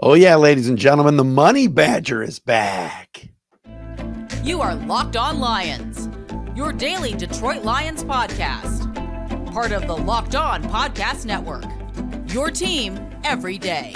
Oh, yeah, ladies and gentlemen, the Money Badger is back. You are Locked On Lions, your daily Detroit Lions podcast. Part of the Locked On Podcast Network, your team every day.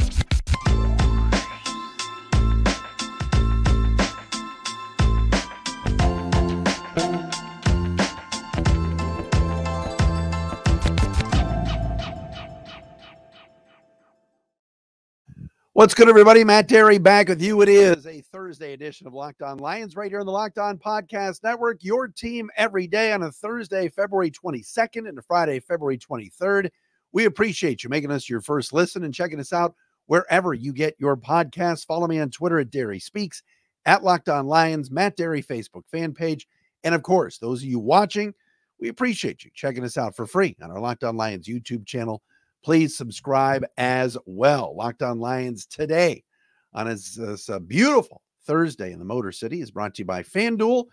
What's good, everybody? Matt Derry back with you. It is a Thursday edition of Locked On Lions right here on the Locked On Podcast Network, your team every day on a Thursday, February 22nd and a Friday, February 23rd. We appreciate you making us your first listen and checking us out wherever you get your podcasts. Follow me on Twitter at Derry Speaks, at Locked On Lions, Matt Derry Facebook fan page. And of course, those of you watching, we appreciate you checking us out for free on our Locked On Lions YouTube channel. Please subscribe as well. Locked On Lions today on this beautiful Thursday in the Motor City is brought to you by FanDuel.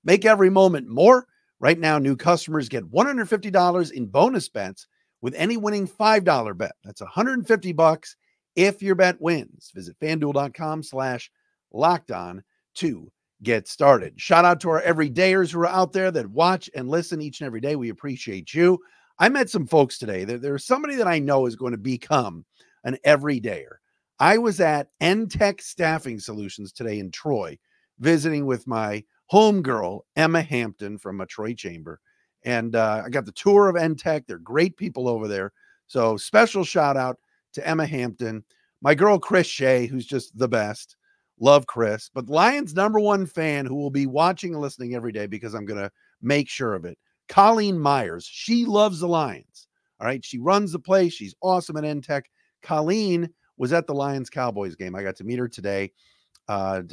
Make every moment more. Right now, new customers get $150 in bonus bets with any winning $5 bet. That's $150 if your bet wins. Visit FanDuel.com/LockedOn to get started. Shout out to our everydayers who are out there that watch and listen each and every day. We appreciate you. I met some folks today. There's somebody that I know is going to become an everydayer. I was at N-Tech Staffing Solutions today in Troy, visiting with my homegirl, Emma Hampton from a Troy Chamber. And I got the tour of N-Tech. They're great people over there. So special shout out to Emma Hampton. My girl, Chris Shea, who's just the best. Love Chris. But Lions #1 fan who will be watching and listening every day because I'm going to make sure of it. Colleen Myers, she loves the Lions. All right. She runs the place. She's awesome at N-Tech. Colleen was at the Lions-Cowboys game. I got to meet her today.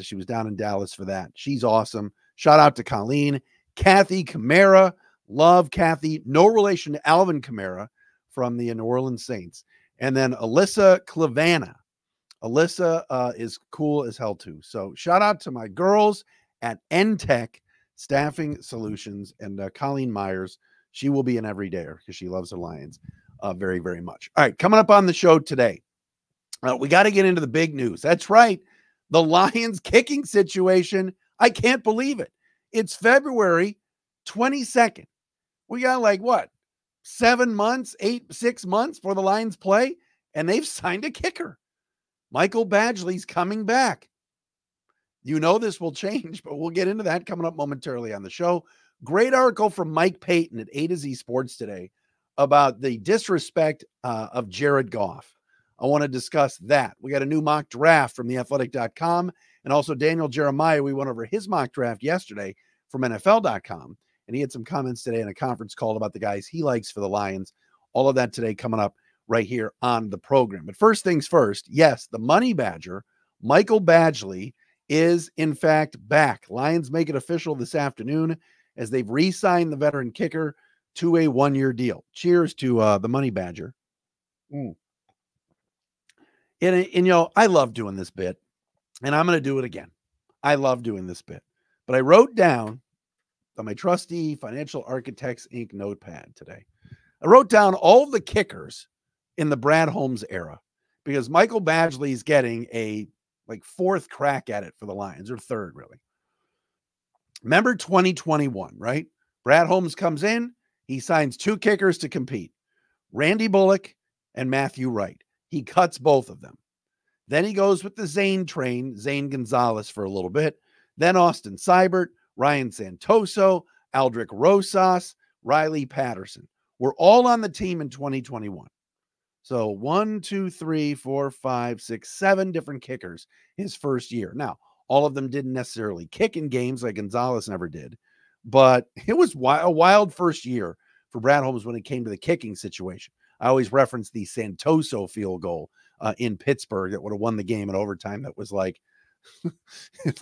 She was down in Dallas for that. She's awesome. Shout out to Colleen. Kathy Kamara. Love Kathy. No relation to Alvin Kamara from the New Orleans Saints. And then Alyssa Clavana. Alyssa is cool as hell too. So shout out to my girls at N-Tech Staffing Solutions, and Colleen Myers. She will be an everydayer because she loves the Lions very, very much. All right, coming up on the show today, we got to get into the big news. That's right, the Lions kicking situation. I can't believe it. It's February 22nd. We got like what, 6 months before the Lions play, and they've signed a kicker. Michael Badgley's coming back. You know this will change, but we'll get into that coming up momentarily on the show. Great article from Mike Payton at A to Z Sports today about the disrespect of Jared Goff. I want to discuss that. We got a new mock draft from theathletic.com, and also Daniel Jeremiah. We went over his mock draft yesterday from NFL.com, and he had some comments today in a conference call about the guys he likes for the Lions. All of that today coming up right here on the program. But first things first, yes, the Money Badger, Michael Badgley, is in fact back. Lions make it official this afternoon as they've re-signed the veteran kicker to a 1-year deal. Cheers to the Money Badger. And you know, I love doing this bit, and I'm going to do it again. I love doing this bit, but I wrote down on my trusty Financial Architects Inc. notepad today, I wrote down all the kickers in the Brad Holmes era because Michael Badgley is getting a fourth crack at it for the Lions, or third, really. Remember 2021, right? Brad Holmes comes in. He signs 2 kickers to compete, Randy Bullock and Matthew Wright. He cuts both of them. Then he goes with the Zane train, Zane Gonzalez for a little bit. Then Austin Seibert, Ryan Santoso, Aldrick Rosas, Riley Patterson. We're all on the team in 2021. So 1, 2, 3, 4, 5, 6, 7 different kickers his first year. Now, all of them didn't necessarily kick in games like Gonzalez never did, but it was a wild first year for Brad Holmes when it came to the kicking situation. I always reference the Santoso field goal in Pittsburgh that would have won the game in overtime. That was like,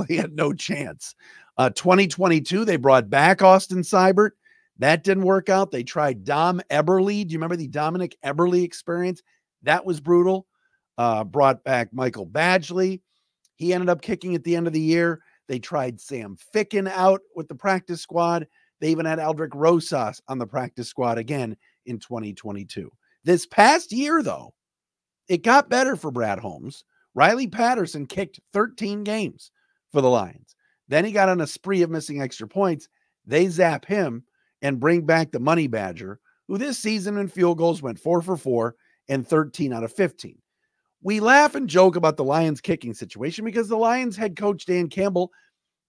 they had no chance. 2022, they brought back Austin Seibert. That didn't work out. They tried Dom Eberle. Do you remember the Dominic Eberle experience? That was brutal. Brought back Michael Badgley. He ended up kicking at the end of the year. They tried Sam Ficken out with the practice squad. They even had Aldrick Rosas on the practice squad again in 2022. This past year, though, it got better for Brad Holmes Riley Patterson kicked 13 games for the Lions. Then he got on a spree of missing extra points. They zap him and bring back the Money Badger, who this season in field goals went 4 for 4 and 13 out of 15. We laugh and joke about the Lions kicking situation because the Lions head coach Dan Campbell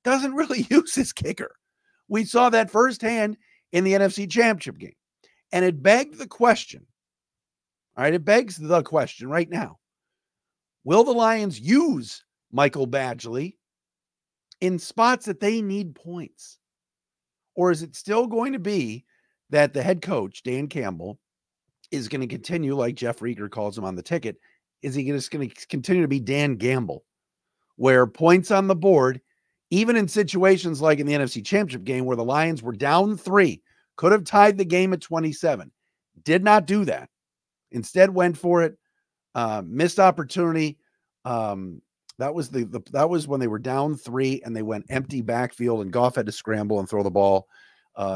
doesn't really use his kicker. We saw that firsthand in the NFC Championship game. And it begged the question, all right, it begs the question right now. Will the Lions use Michael Badgley in spots that they need points? Or is it still going to be that the head coach, Dan Campbell, is going to continue, like Jeff Rieger calls him on the ticket, is he just going to continue to be Dan Gamble, where points on the board, even in situations like in the NFC Championship game where the Lions were down 3, could have tied the game at 27, did not do that. Instead went for it, missed opportunity. That was when they were down 3 and they went empty backfield and Goff had to scramble and throw the ball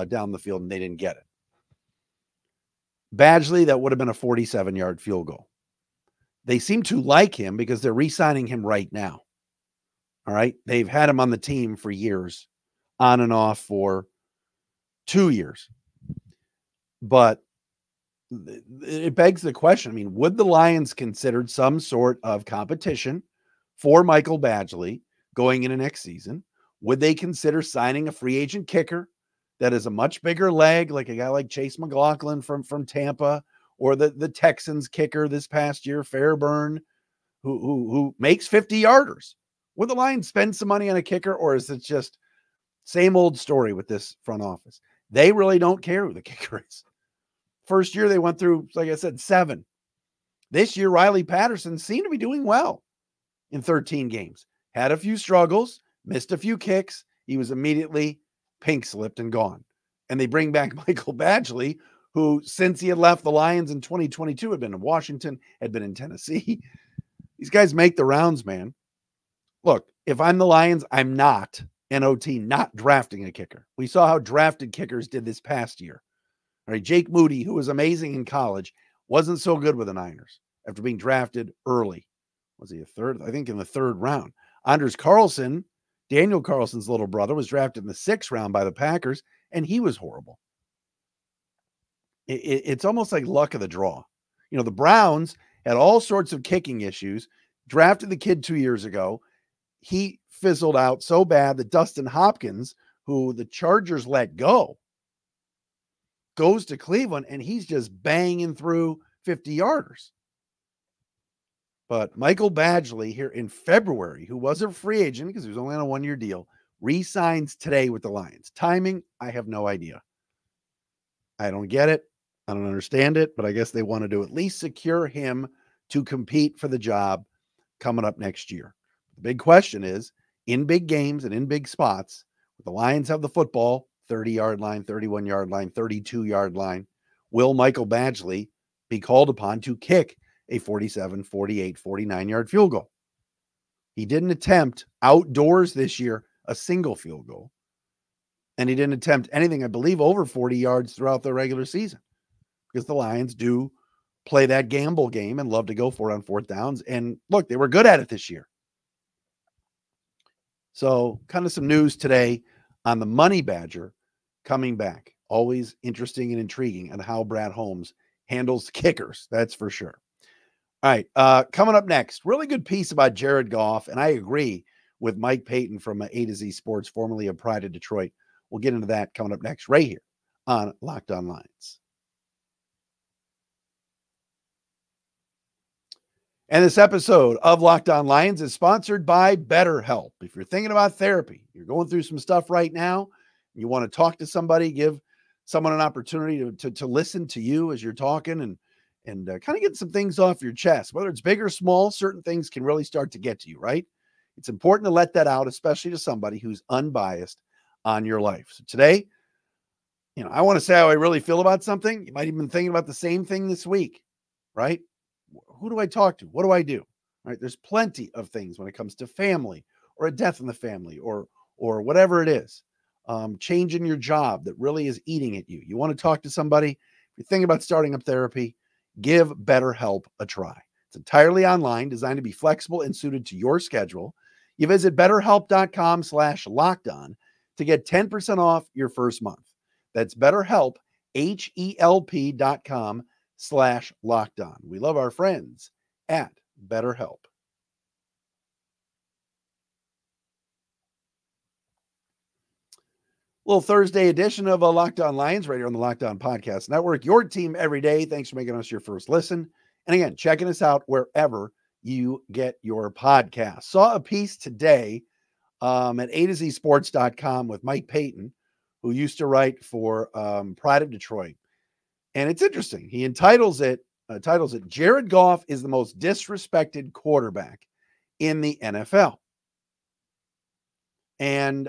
down the field and they didn't get it. Badgley, that would have been a 47-yard field goal. They seem to like him because they're re-signing him right now. All right. They've had him on the team for years, on and off for 2 years. But it begs the question. I mean, would the Lions consider some sort of competition for Michael Badgley going into next season? Would they consider signing a free agent kicker that is a much bigger leg, like a guy like Chase McLaughlin from Tampa, or the Texans kicker this past year, Fairburn, who makes 50-yarders? Would the Lions spend some money on a kicker, or is it just same old story with this front office? They really don't care who the kicker is. First year they went through, like I said, 7. This year, Riley Patterson seemed to be doing well in 13 games. Had a few struggles, missed a few kicks. He was immediately pink slipped and gone. And they bring back Michael Badgley, who since he had left the Lions in 2022 had been in Washington, had been in Tennessee. These guys make the rounds, man. Look, if I'm the Lions, I'm not, not drafting a kicker. We saw how drafted kickers did this past year. All right, Jake Moody, who was amazing in college, wasn't so good with the Niners after being drafted early. Was he a third? I think in the 3rd round. Anders Carlson, Daniel Carlson's little brother, was drafted in the 6th round by the Packers, and he was horrible. It's almost like luck of the draw. You know, the Browns had all sorts of kicking issues, drafted the kid 2 years ago. He fizzled out so bad that Dustin Hopkins, who the Chargers let go, goes to Cleveland, and he's just banging through 50-yarders. But Michael Badgley here in February, who was a free agent because he was only on a 1-year deal, re-signs today with the Lions. Timing, I have no idea. I don't get it. I don't understand it, but I guess they wanted to at least secure him to compete for the job coming up next year. The big question is, in big games and in big spots, the Lions have the football, 30-yard line, 31-yard line, 32-yard line. Will Michael Badgley be called upon to kick a 47, 48, 49-yard field goal? He didn't attempt outdoors this year a single field goal, and he didn't attempt anything, I believe, over 40 yards throughout the regular season, because the Lions do play that gamble game and love to go for it on 4th downs. And look, they were good at it this year. So kind of some news today on the Money Badger coming back. Always interesting and intriguing on how Brad Holmes handles kickers. That's for sure. All right. Coming up next, really good piece about Jared Goff. And I agree with Mike Payton from A to Z Sports, formerly of Pride of Detroit. We'll get into that coming up next right here on Locked On Lions. And this episode of Locked On Lions is sponsored by BetterHelp. If you're thinking about therapy, you're going through some stuff right now, you want to talk to somebody, give someone an opportunity to listen to you as you're talking and kind of get some things off your chest, whether it's big or small, certain things can really start to get to you, right? It's important to let that out, especially to somebody who's unbiased on your life. So today, I want to say how I really feel about something. You might even been thinking about the same thing this week, right? Who do I talk to? What do I do? Right? There's plenty of things when it comes to family or a death in the family or whatever it is. Changing your job that really is eating at you. You want to talk to somebody. If you're thinking about starting up therapy, give BetterHelp a try. It's entirely online, designed to be flexible and suited to your schedule. You visit betterhelp.com/lockedon to get 10% off your first month. That's BetterHelp, HELP.com/lockedon. We love our friends at BetterHelp. Little Thursday edition of Locked On Lions right here on the Locked On Podcast Network. Your team every day. Thanks for making us your first listen. And again, checking us out wherever you get your podcast. Saw a piece today at A2ZSports.com with Mike Payton, who used to write for Pride of Detroit. And it's interesting. He titles it, Jared Goff is the most disrespected quarterback in the NFL. And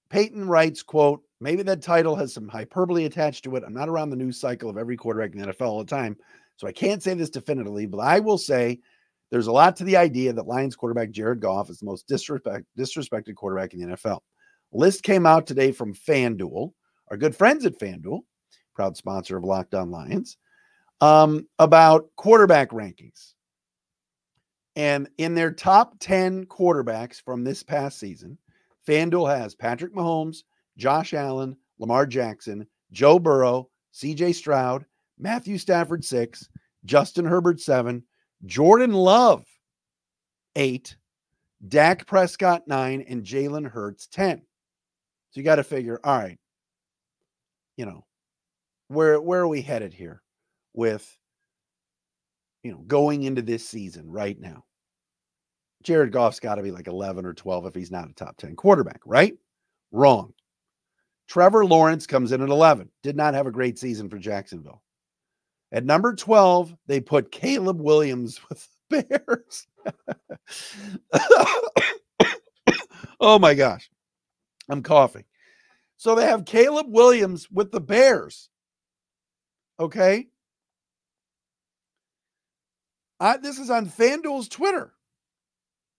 Payton writes, quote, maybe that title has some hyperbole attached to it. I'm not around the news cycle of every quarterback in the NFL all the time, so I can't say this definitively, but I will say there's a lot to the idea that Lions quarterback Jared Goff is the most disrespected quarterback in the NFL. List came out today from FanDuel, our good friends at FanDuel, proud sponsor of Locked On Lions, about quarterback rankings. And in their top 10 quarterbacks from this past season, FanDuel has Patrick Mahomes, Josh Allen, Lamar Jackson, Joe Burrow, CJ Stroud, Matthew Stafford 6, Justin Herbert 7, Jordan Love 8, Dak Prescott 9, and Jalen Hurts 10. So you got to figure, all right, where are we headed here with, going into this season right now? Jared Goff's got to be like 11 or 12 if he's not a top 10 quarterback, right? Wrong. Trevor Lawrence comes in at 11. Did not have a great season for Jacksonville. At number 12, they put Caleb Williams with the Bears. Oh my gosh. I'm coughing. So they have Caleb Williams with the Bears. Okay. This is on FanDuel's Twitter.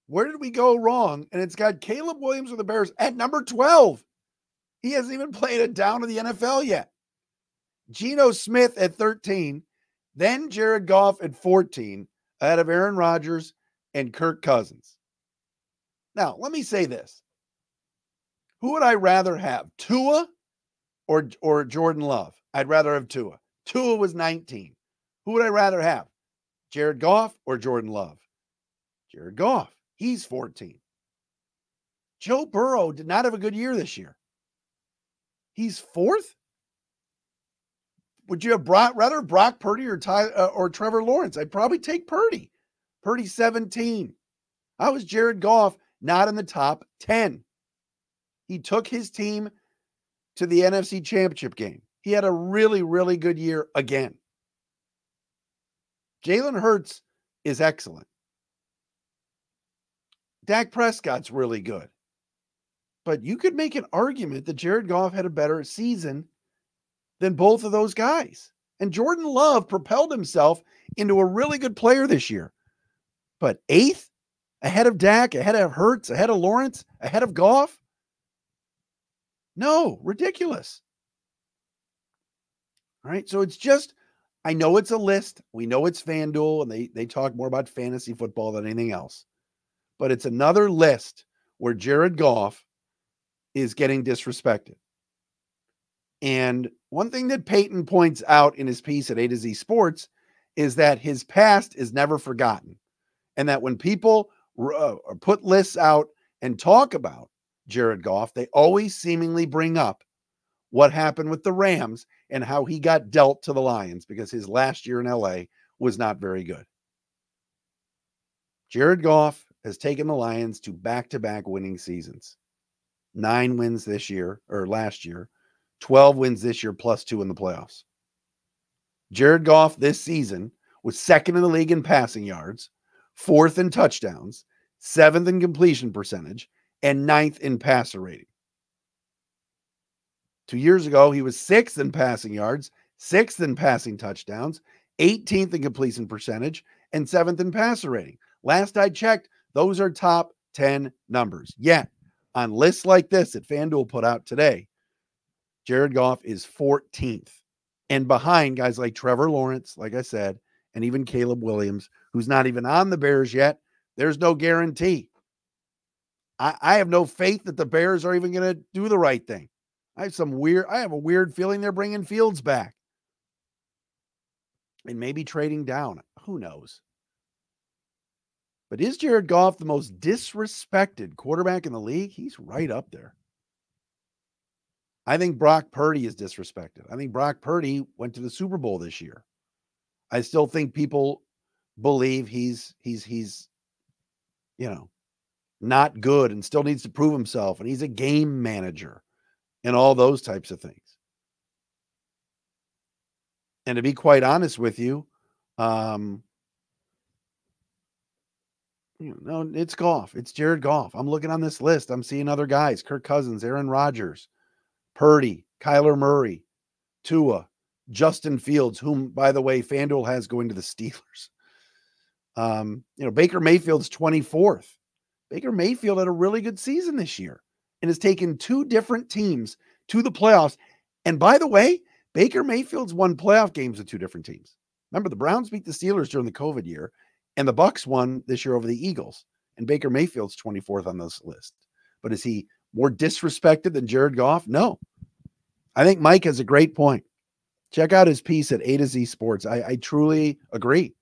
Where did we go wrong? And it's got Caleb Williams with the Bears at number 12. He hasn't even played it down to the NFL yet. Geno Smith at 13, then Jared Goff at 14, ahead of Aaron Rodgers and Kirk Cousins. Now, let me say this. Who would I rather have, Tua or Jordan Love? I'd rather have Tua. Tua was 19. Who would I rather have, Jared Goff or Jordan Love? Jared Goff. He's 14. Joe Burrow did not have a good year this year. He's 4th? Would you have rather Brock Purdy or Trevor Lawrence? I'd probably take Purdy. Purdy's 17. How was Jared Goff not in the top 10? He took his team to the NFC Championship game. He had a really, really good year again. Jalen Hurts is excellent. Dak Prescott's really good. But you could make an argument that Jared Goff had a better season than both of those guys. And Jordan Love propelled himself into a really good player this year. But 8th, ahead of Dak, ahead of Hurts, ahead of Lawrence, ahead of Goff? No, ridiculous. All right, so it's just, I know it's a list. We know it's FanDuel, and they talk more about fantasy football than anything else. But it's another list where Jared Goff is getting disrespected. And one thing that Payton points out in his piece at A to Z Sports is that his past is never forgotten. And that when people put lists out and talk about Jared Goff, they always seemingly bring up what happened with the Rams and how he got dealt to the Lions because his last year in LA was not very good. Jared Goff has taken the Lions to back-to-back winning seasons. 9 wins this year, or last year, 12 wins this year, plus 2 in the playoffs. Jared Goff this season was 2nd in the league in passing yards, 4th in touchdowns, 7th in completion percentage, and 9th in passer rating. 2 years ago, he was 6th in passing yards, 6th in passing touchdowns, 18th in completion percentage, and 7th in passer rating. Last I checked, those are top 10 numbers. Yet, on lists like this that FanDuel put out today, Jared Goff is 14th. And behind guys like Trevor Lawrence, like I said, and even Caleb Williams, who's not even on the Bears yet. There's no guarantee. I have no faith that the Bears are even going to do the right thing. I have a weird feeling they're bringing Fields back and maybe trading down. Who knows? But is Jared Goff the most disrespected quarterback in the league? He's right up there. I think Brock Purdy is disrespected. I think Brock Purdy went to the Super Bowl this year. I still think people believe he's not good and still needs to prove himself, and he's a game manager and all those types of things. And to be quite honest with you, it's Goff. It's Jared Goff. I'm looking on this list. I'm seeing other guys: Kirk Cousins, Aaron Rodgers, Purdy, Kyler Murray, Tua, Justin Fields, whom, by the way, FanDuel has going to the Steelers. Baker Mayfield's 24th. Baker Mayfield had a really good season this year and has taken two different teams to the playoffs. And by the way, Baker Mayfield's won playoff games with two different teams. Remember, the Browns beat the Steelers during the COVID year, and the Bucs won this year over the Eagles. And Baker Mayfield's 24th on this list. But is he more disrespected than Jared Goff? No. I think Mike has a great point. Check out his piece at A to Z Sports. I truly agree.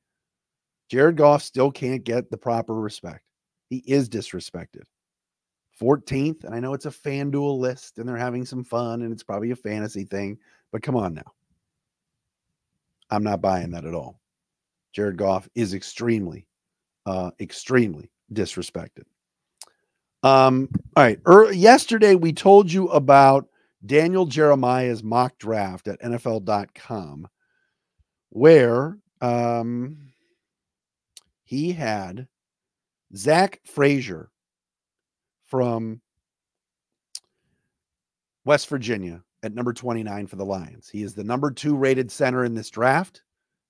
Jared Goff still can't get the proper respect. He is disrespected. 14th, and I know it's a FanDuel list, and they're having some fun, and it's probably a fantasy thing, but come on now. I'm not buying that at all. Jared Goff is extremely disrespected. All right. Yesterday, we told you about Daniel Jeremiah's mock draft at NFL.com, where he had Zach Frazier from West Virginia at number 29 for the Lions. He is the number 2 rated center in this draft.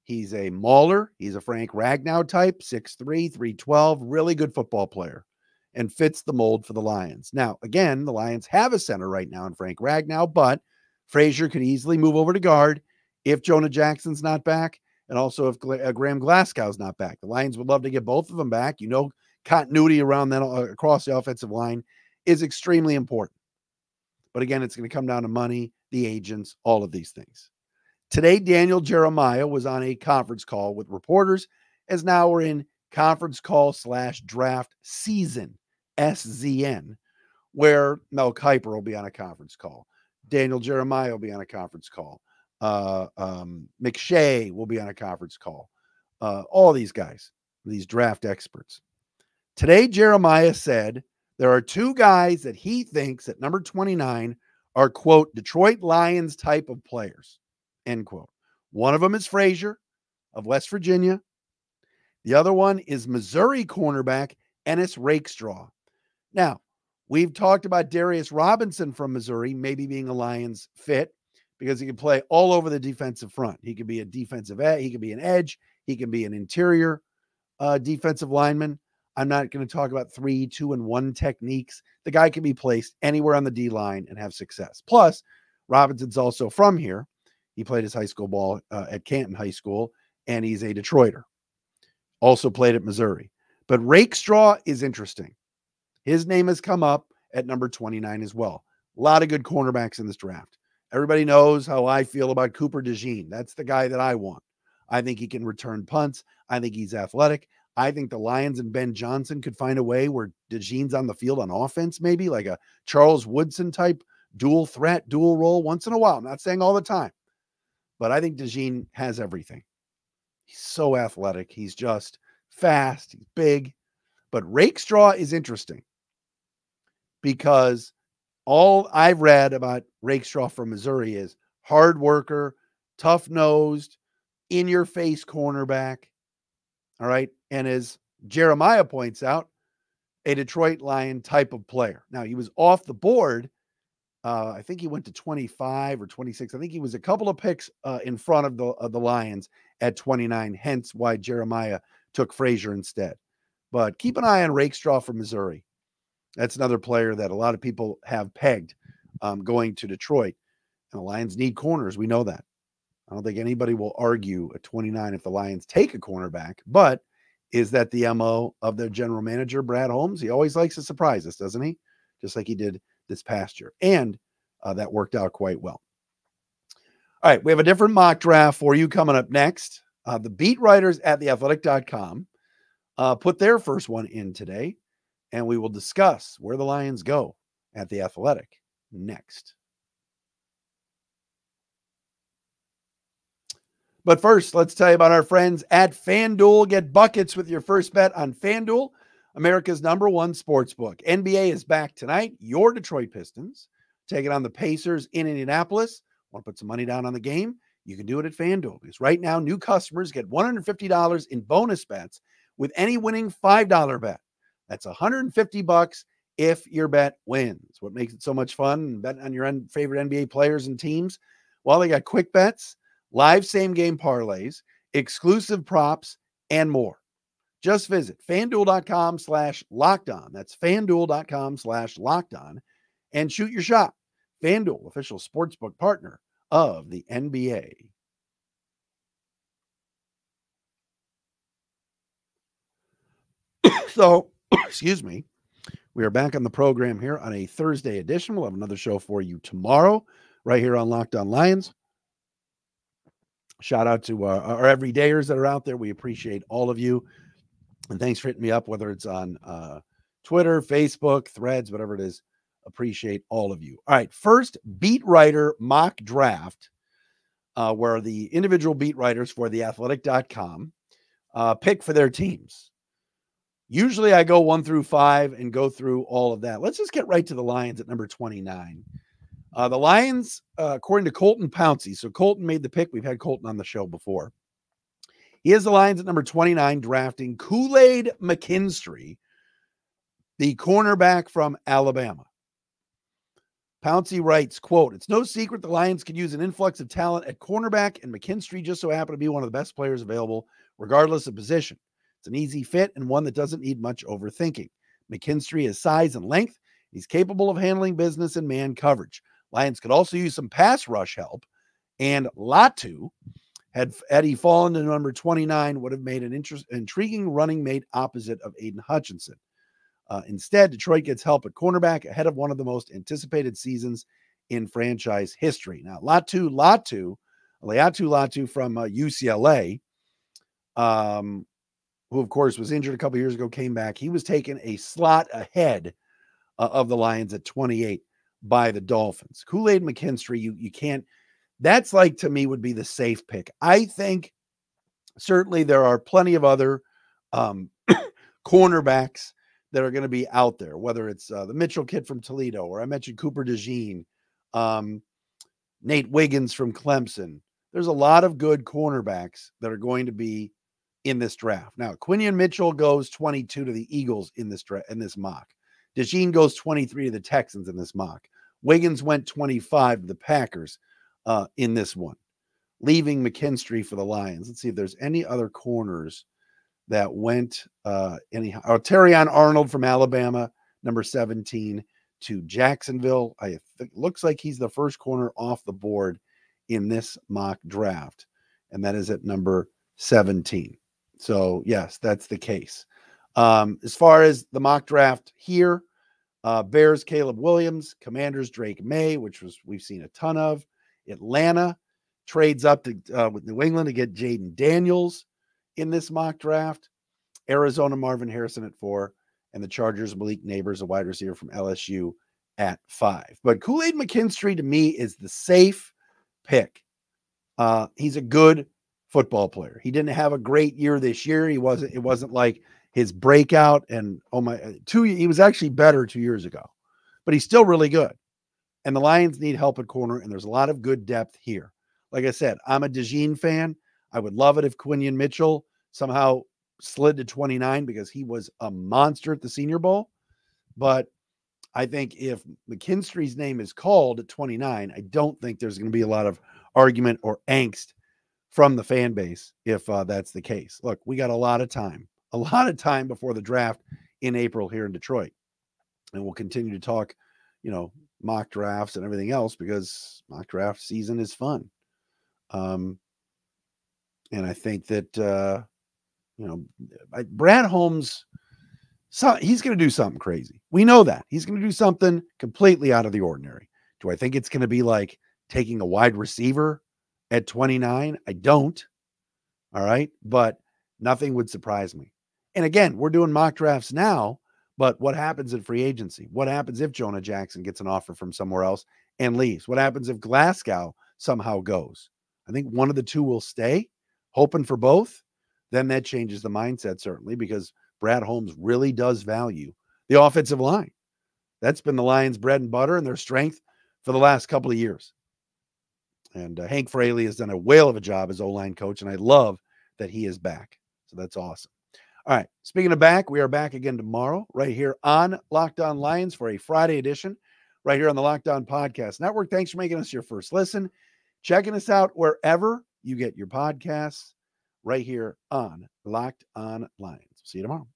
He's a mauler. He's a Frank Ragnow type, 6'3", 312, really good football player, and fits the mold for the Lions. Now, again, the Lions have a center right now in Frank Ragnow, but Frazier could easily move over to guard if Jonah Jackson's not back, and also if Graham Glasgow's not back. The Lions would love to get both of them back. Continuity around that across the offensive line is extremely important. But again, it's going to come down to money, the agents, all of these things. Today, Daniel Jeremiah was on a conference call with reporters, as now we're in conference call / draft season, SZN, where Mel Kiper will be on a conference call. Daniel Jeremiah will be on a conference call. McShay will be on a conference call. All these guys, these draft experts. Today, Jeremiah said there are 2 guys that he thinks at number 29 are, quote, Detroit Lions type of players, end quote. One of them is Frazier of West Virginia. The other one is Missouri cornerback Ennis Rakestraw. Now, we've talked about Darius Robinson from Missouri maybe being a Lions fit because he can play all over the defensive front. He could be a defensive edge. He could be an edge. He can be an interior defensive lineman. I'm not going to talk about 3, 2, and 1 techniques. The guy can be placed anywhere on the D line and have success. Plus, Robinson's also from here. He played his high school ball at Canton High School, and he's a Detroiter. Also played at Missouri. But Rakestraw is interesting. His name has come up at number 29 as well. A lot of good cornerbacks in this draft. Everybody knows how I feel about Cooper DeJean. That's the guy that I want. I think he can return punts. I think he's athletic. I think the Lions and Ben Johnson could find a way where DeJean's on the field on offense, maybe like a Charles Woodson type dual threat, dual role once in a while. I'm not saying all the time, but I think DeJean has everything. He's so athletic. He's just fast. He's big. But Rakestraw is interesting because all I've read about Rakestraw from Missouri is hard worker, tough-nosed, in-your-face cornerback. All right. And as Jeremiah points out, a Detroit Lion type of player. Now, he was off the board. I think he went to 25 or 26. I think he was a couple of picks in front of the Lions at 29, hence why Jeremiah took Frazier instead. But keep an eye on Rakestraw from Missouri. That's another player that a lot of people have pegged going to Detroit. And the Lions need corners. We know that. I don't think anybody will argue at 29 if the Lions take a cornerback, but is that the MO of their general manager, Brad Holmes? He always likes to surprise us, doesn't he? Just like he did this past year. And that worked out quite well. All right, we have a different mock draft for you coming up next. The beat writers at theathletic.com put their first one in today, and we will discuss where the Lions go at the Athletic next. But first, let's tell you about our friends at FanDuel. Get buckets with your first bet on FanDuel, America's #1 sportsbook. NBA is back tonight. Your Detroit Pistons taking on the Pacers in Indianapolis. Want to put some money down on the game? You can do it at FanDuel, because right now new customers get $150 in bonus bets with any winning $5 bet. That's $150 if your bet wins. What makes it so much fun betting on your favorite NBA players and teams? Well, they got quick bets, live same-game parlays, exclusive props, and more. Just visit FanDuel.com/lockedon. That's FanDuel.com/lockedon and shoot your shot. FanDuel, official sportsbook partner of the NBA. So, excuse me. We are back on the program here on a Thursday edition. We'll have another show for you tomorrow right here on Locked On Lions. Shout out to our everydayers that are out there. We appreciate all of you. And thanks for hitting me up, whether it's on Twitter, Facebook, Threads, whatever it is. Appreciate all of you. All right, first beat writer mock draft, where the individual beat writers for theathletic.com pick for their teams. Usually I go 1 through 5 and go through all of that. Let's just get right to the Lions at number 29. The Lions, according to Colton Pouncey, so Colton made the pick. We've had Colton on the show before. He has the Lions at number 29, drafting Kool-Aid McKinstry, the cornerback from Alabama. Pouncey writes, quote, "It's no secret the Lions could use an influx of talent at cornerback, and McKinstry just so happened to be one of the best players available, regardless of position. It's an easy fit and one that doesn't need much overthinking. McKinstry has size and length. He's capable of handling business and man coverage. Lions could also use some pass rush help, and Latu, had he fallen to number 29, would have made an intriguing running mate opposite of Aiden Hutchinson. Instead, Detroit gets help at cornerback ahead of one of the most anticipated seasons in franchise history." Now, Latu from UCLA, who, of course, was injured a couple years ago, came back. He was taken a slot ahead of the Lions at 28 by the Dolphins. Kool-Aid McKinstry, you can't, that's like, to me, would be the safe pick. I think certainly there are plenty of other cornerbacks that are going to be out there, whether it's the Mitchell kid from Toledo, or I mentioned Cooper DeJean, Nate Wiggins from Clemson. There's a lot of good cornerbacks that are going to be in this draft. Now, Quinion Mitchell goes 22 to the Eagles in this mock. DeJean goes 23 to the Texans in this mock. Wiggins went 25 to the Packers in this one, leaving McKinstry for the Lions. Let's see if there's any other corners that went anyhow. Terrion Arnold from Alabama, number 17 to Jacksonville. Looks like he's the first corner off the board in this mock draft, and that is at number 17. So yes, that's the case. As far as the mock draft here, Bears, Caleb Williams, Commanders, Drake May, which we've seen a ton of. Atlanta trades up to with New England to get Jaden Daniels in this mock draft. Arizona, Marvin Harrison at 4, and the Chargers, Malik Neighbors, a wide receiver from LSU, at 5. But Kool-Aid McKinstry, to me, is the safe pick. He's a good football player. He didn't have a great year this year. It wasn't like his breakout, and he was actually better 2 years ago, but he's still really good. And the Lions need help at corner, and there's a lot of good depth here. Like I said, I'm a DeJean fan. I would love it if Quinion Mitchell somehow slid to 29, because he was a monster at the Senior Bowl. But I think if McKinstry's name is called at 29, I don't think there's going to be a lot of argument or angst from the fan base if that's the case. Look, we got a lot of time before the draft in April here in Detroit. And we'll continue to talk, mock drafts and everything else, because mock draft season is fun. And I think that, Brad Holmes, he's going to do something crazy. We know that. He's going to do something completely out of the ordinary. Do I think it's going to be like taking a wide receiver at 29? I don't. All right. But nothing would surprise me. And again, we're doing mock drafts now, but what happens in free agency? What happens if Jonah Jackson gets an offer from somewhere else and leaves? What happens if Glasgow somehow goes? I think one of the two will stay, hoping for both. Then that changes the mindset, certainly, because Brad Holmes really does value the offensive line. That's been the Lions' bread and butter and their strength for the last couple of years. And Hank Fraley has done a whale of a job as O-line coach, and I love that he is back. So that's awesome. All right, speaking of back, we are back again tomorrow right here on Locked On Lions for a Friday edition right here on the Locked On Podcast Network. Thanks for making us your first listen. Checking us out wherever you get your podcasts right here on Locked On Lions. See you tomorrow.